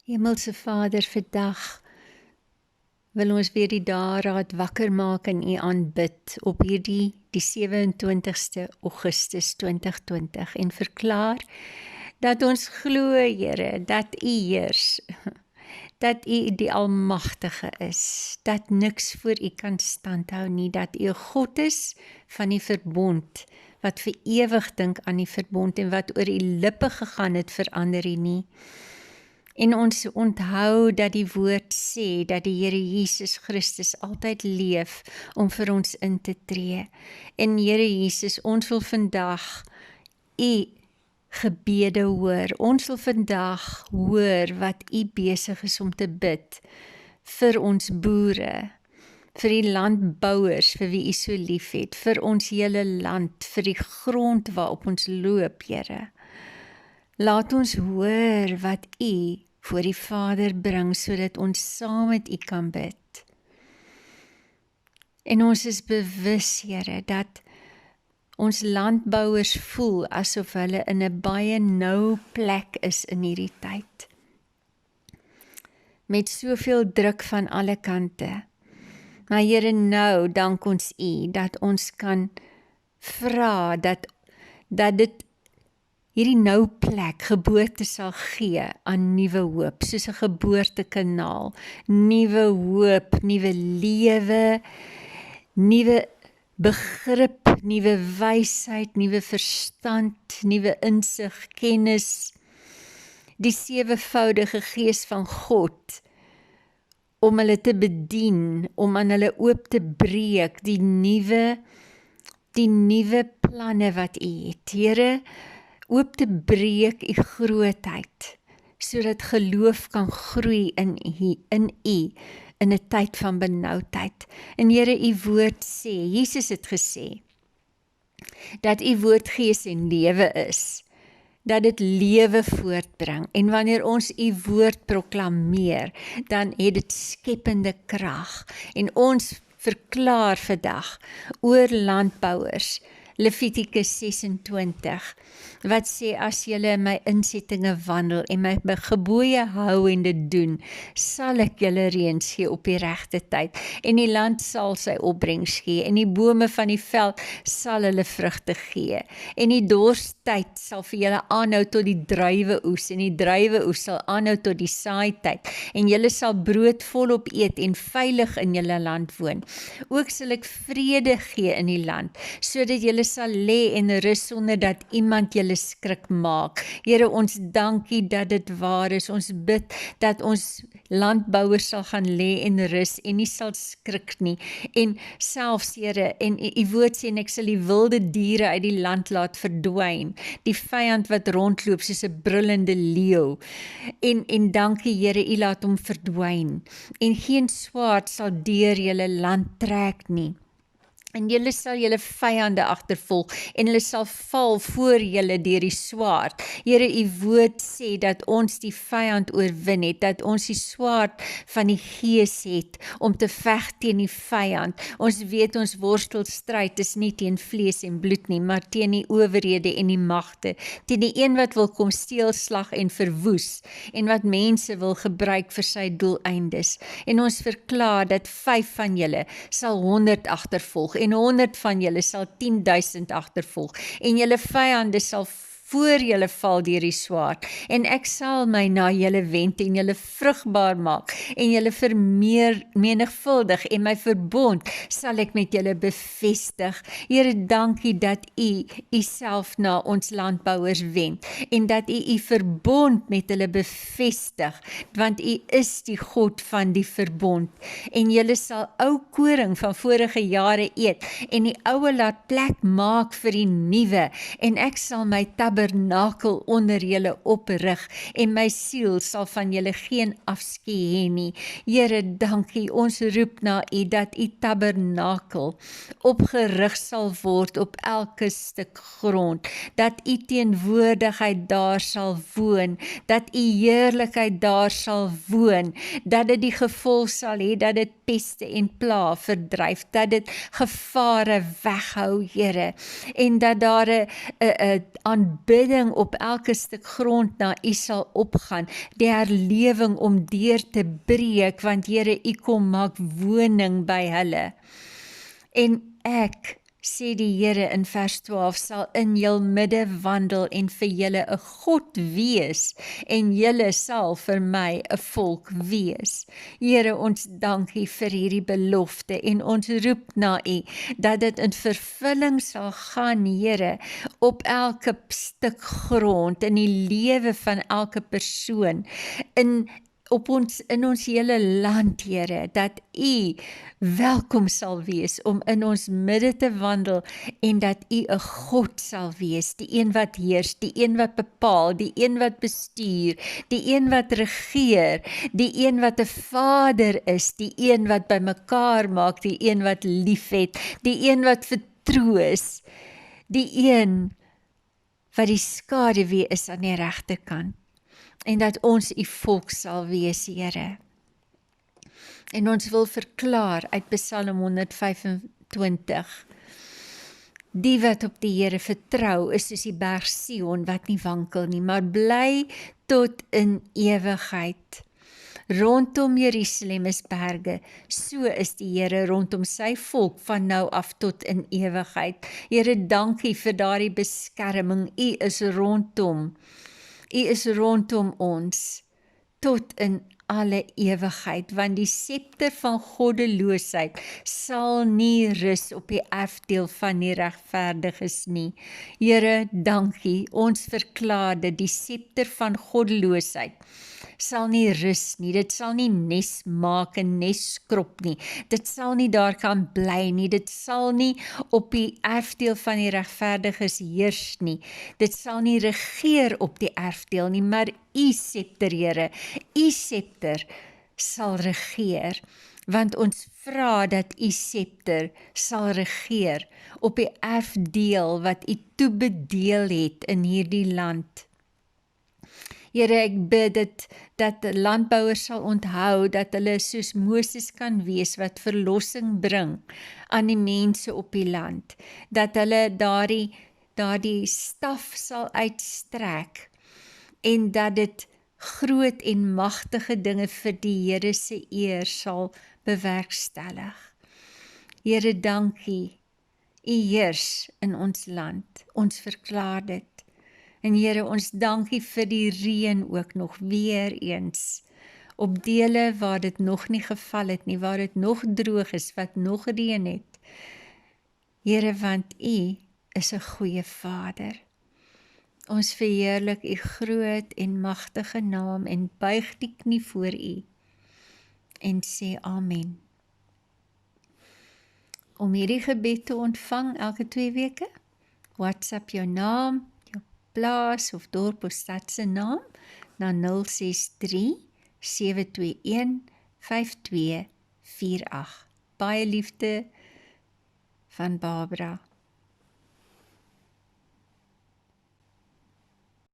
Hemelse Vader, vandag wil ons weer die dageraad wakker maak en U aanbid op die 27ste Augustus 2020 en verklaar dat ons glo, Here, dat U heers, dat U die Almagtige is, dat niks voor U kan standhou nie, dat U 'n God is van die verbond, wat vir ewig dink aan die verbond en wat oor U lippe gegaan het, verander U nie. En ons onthou dat die woord sê dat die Here Jesus Christus altyd leef om vir ons in te tree. En Here Jesus, ons wil vandag U gebede hoor. Ons wil vandag hoor wat U besig is om te bid vir ons boere, vir die landbouers vir wie U so lief het, vir ons hele land, vir die grond waarop ons loop, Here. Laat ons hoor wat U voor die Vader bring, sodat ons saam met U kan bid. En ons is bewus, Here, dat ons landbouers voel asof hulle in 'n baie nou plek is in hierdie tyd. Met soveel druk van alle kante. Maar Here, nou dank ons U dat ons kan vra dat dit hierdie nou plek geboorte sal gee aan nuwe hoop, soos 'n geboortekanaal, nuwe hoop, nuwe lewe, nuwe begrip, nuwe wysheid, nuwe verstand, nuwe insig, kennis, die sewevoudige Gees van God, om hulle te bedien, om aan hulle oop te breek, die nuwe planne wat U het. Here, oop te breek U grootheid, sodat geloof kan groei in U, in 'n tyd van benoudheid. En Here, U woord sê, Jesus het gesê, dat U woord gees en lewe is, dat dit lewe voortbring. En wanneer ons U woord proklameer, dan het dit skepende krag. En ons verklaar vandag oor landbouers, Levitikus 26, wat sê, as julle in my insettinge wandel en my gebooie hou en dit doen, sal ek julle reëns gee op die regte tyd, en die land sal sy opbrengs gee, en die bome van die veld sal hulle vrugte gee, en die dorstyd sal vir julle aanhou tot die druiweoes, en die druiweoes sal aanhou tot die saaityd, en julle sal brood volop eet en veilig in julle land woon. Ook sal ek vrede gee in die land, sodat julle sal lê en rus sonder dat iemand julle skrik maak. Here, ons dankie dat dit waar is. Ons bid dat ons landbouers sal gaan lê en rus en nie sal skrik nie. En selfs, Here, en U woord sê, en ek sal die wilde diere uit die land laat verdwyn. Die vyand wat rondloop soos 'n brullende leeu. En dankie, Here, U laat hom verdwyn. En geen swaard sal deur julle land trek nie. En julle sal julle vyande agtervolg, en hulle sal val voor julle deur die swaard. Here, U woord sê dat ons die vyand oorwin het, dat ons die swaard van die Gees het, om te veg teen die vyand. Ons weet ons worstelstryd is nie teen vlees en bloed nie, maar teen die owerhede en die magte, teen die een wat wil kom steel, slag en verwoes, en wat mense wil gebruik vir sy doeleindes. En ons verklaar dat 5 van julle sal 100 agtervolg, en 100 van julle sal 10.000 agtervolg, en julle vyande sal voor julle val deur die swaard, en ek sal my na julle wend en julle vrugbaar maak, en julle vermenigvuldig, en my verbond sal ek met julle bevestig. Here, dankie dat U self na ons landbouers wend, en dat U verbond met hulle bevestig, want U is die God van die verbond, en julle sal ou koring van vorige jare eet, en die oue laat plek maak vir die nuwe, en ek sal my tabernakel onder julle oprig, en my siel sal van julle geen afskeid hê nie. Here, dankie, ons roep na U, dat U tabernakel opgerig sal word op elke stuk grond, dat U teenwoordigheid daar sal woon, dat U heerlikheid daar sal woon, dat dit die gevolg sal hê, dat dit peste en pla verdryf, dat dit gevare weghou, Here, en dat daar 'n aanbidding aanbidding op elke stuk grond na U sal opgaan, die herlewing om deur te breek, want Here, U kom maak woning by hulle. En ek, sê die Here in vers 12, sal in jul midde wandel en vir julle 'n God wees, en julle sal vir my 'n volk wees. Here, ons dankie vir hierdie belofte en ons roep na U, dat dit in vervulling sal gaan, Here, op elke stuk grond, in die lewe van elke persoon, in ons hele land, Here, dat U welkom sal wees om in ons midde te wandel en dat U 'n God sal wees, die een wat heers, die een wat bepaal, die een wat bestuur, die een wat regeer, die een wat 'n vader is, die een wat bymekaar maak, die een wat liefhet, die een wat vertroos, die een wat die skaduwee is aan die regterkant. En dat ons U volk sal wees, Here. En ons wil verklaar uit Psalm 125, die wat op die Here vertrou is soos die berg Sion wat nie wankel nie, maar bly tot in ewigheid. Rondom Jerusalem is berge, so is die Here rondom sy volk van nou af tot in ewigheid. Here, dankie vir daardie beskerming. U is rondom ons tot in alle ewigheid, want die scepter van goddeloosheid sal nie rus op die erfdeel van die regverdiges nie. Here, dankie, ons verklaar dit, die scepter van goddeloosheid sal nie rus nie, dit sal nie nes maak en nes skrop nie, dit sal nie daar kan bly nie, dit sal nie op die erfdeel van die regverdiges heers nie, dit sal nie regeer op die erfdeel nie, maar U scepter, Here, U scepter sal regeer, want ons vra dat U scepter sal regeer op die erfdeel wat U toebedeel het in hierdie land. Here, ek bid dat landbouers sal onthou dat hulle soos Moses kan wees wat verlossing bring aan die mense op die land, dat hulle daardie staf sal uitstrek en dat dit groot en magtige dinge vir die Here se eer sal bewerkstellig. Here, dankie, U heers in ons land, ons verklaar dit. En Here, ons dankie vir die reën ook nog weer eens, op dele waar dit nog nie geval het nie, waar dit nog droog is, wat nog reën het. Here, want U is 'n goeie Vader. Ons verheerlik U groot en magtige naam en buig die knie voor U en sê amen. Om hierdie gebed te ontvang elke 2 weke, WhatsApp jou naam, jou plaas of dorp of stad se naam na 063 721 5248. Baie liefde van Barbara.